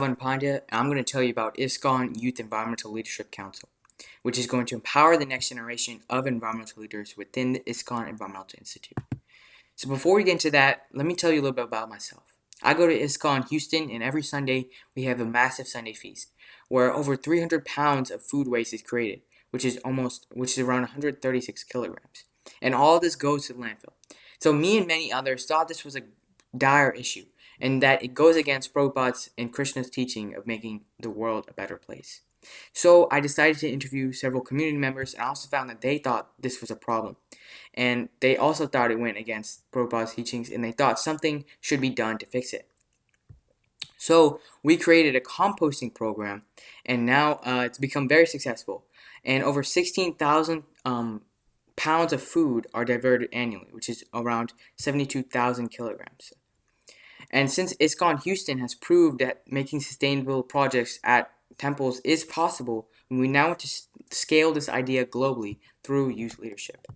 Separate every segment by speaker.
Speaker 1: Pandya, and I'm going to tell you about ISKCON Youth Environmental Leadership Council, which is going to empower the next generation of environmental leaders within the ISKCON Environmental Institute. So before we get into that, let me tell you a little bit about myself. I go to ISKCON Houston, and every Sunday we have a massive Sunday feast where over 300 pounds of food waste is created, which is around 136 kilograms. And all of this goes to the landfill. So me and many others thought this was a dire issue, and that it goes against Prabhupada's and Krishna's teaching of making the world a better place. So I decided to interview several community members, and I also found that they thought this was a problem. And they also thought it went against Prabhupada's teachings, and they thought something should be done to fix it. So we created a composting program, and now it's become very successful. And over 16,000 pounds of food are diverted annually, which is around 72,000 kilograms. And since ISKCON Houston has proved that making sustainable projects at temples is possible, we now want to scale this idea globally through youth leadership.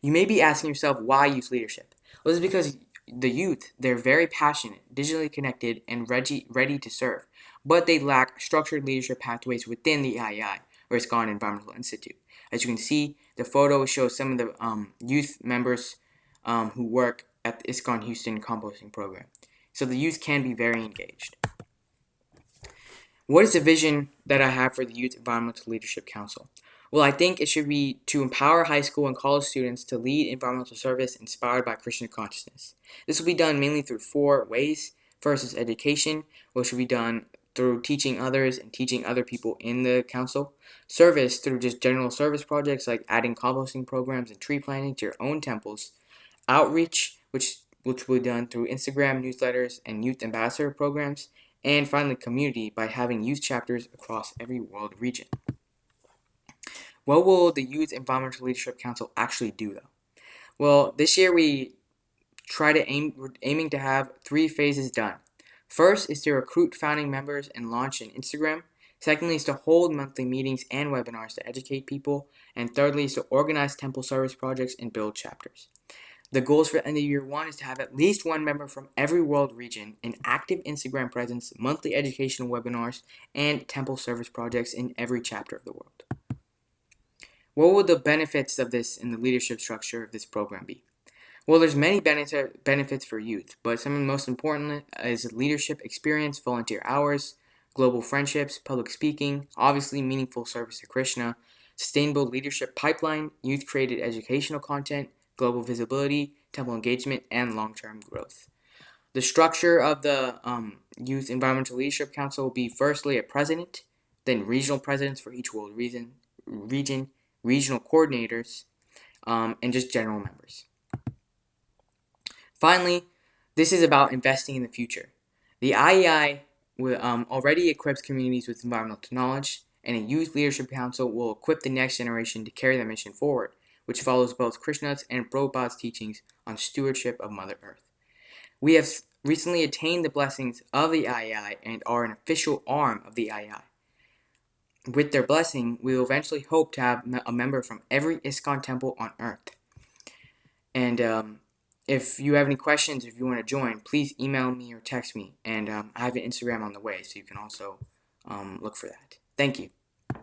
Speaker 1: You may be asking yourself, why youth leadership? Well, this is because the youth, they're very passionate, digitally connected, and ready to serve, but they lack structured leadership pathways within the IEI, or ISKCON Environmental Institute. As you can see, the photo shows some of the youth members who work at the ISKCON Houston composting program. So the youth can be very engaged. What is the vision that I have for the Youth Environmental Leadership Council? Well, I think it should be to empower high school and college students to lead environmental service inspired by Krishna consciousness. This will be done mainly through 4 ways. First is education, which will be done through teaching others and teaching other people in the council. Service, through just general service projects like adding composting programs and tree planting to your own temples. Outreach, which will be done through Instagram newsletters and youth ambassador programs. And finally, community, by having youth chapters across every world region. What will the Youth Environmental Leadership Council actually do, though? Well, this year we're aiming to have 3 phases done. First is to recruit founding members and launch an Instagram. Secondly is to hold monthly meetings and webinars to educate people. And thirdly is to organize temple service projects and build chapters. The goals for end of year 1 is to have at least 1 member from every world region, an active Instagram presence, monthly educational webinars, and temple service projects in every chapter of the world. What will the benefits of this in the leadership structure of this program be? Well, there's many benefits for youth, but some of the most important is leadership experience, volunteer hours, global friendships, public speaking, obviously meaningful service to Krishna, sustainable leadership pipeline, youth-created educational content, global visibility, temple engagement, and long-term growth. The structure of the Youth Environmental Leadership Council will be firstly a president, then regional presidents for each world region, regional coordinators, and just general members. Finally, this is about investing in the future. The IEI already equips communities with environmental knowledge, and a Youth Leadership Council will equip the next generation to carry their mission forward, which follows both Krishna's and Prabhupada's teachings on stewardship of Mother Earth. We have recently attained the blessings of the IEI and are an official arm of the IEI. With their blessing, we will eventually hope to have a member from every ISKCON temple on Earth. And if you have any questions, if you want to join, please email me or text me. And I have an Instagram on the way, so you can also look for that. Thank you.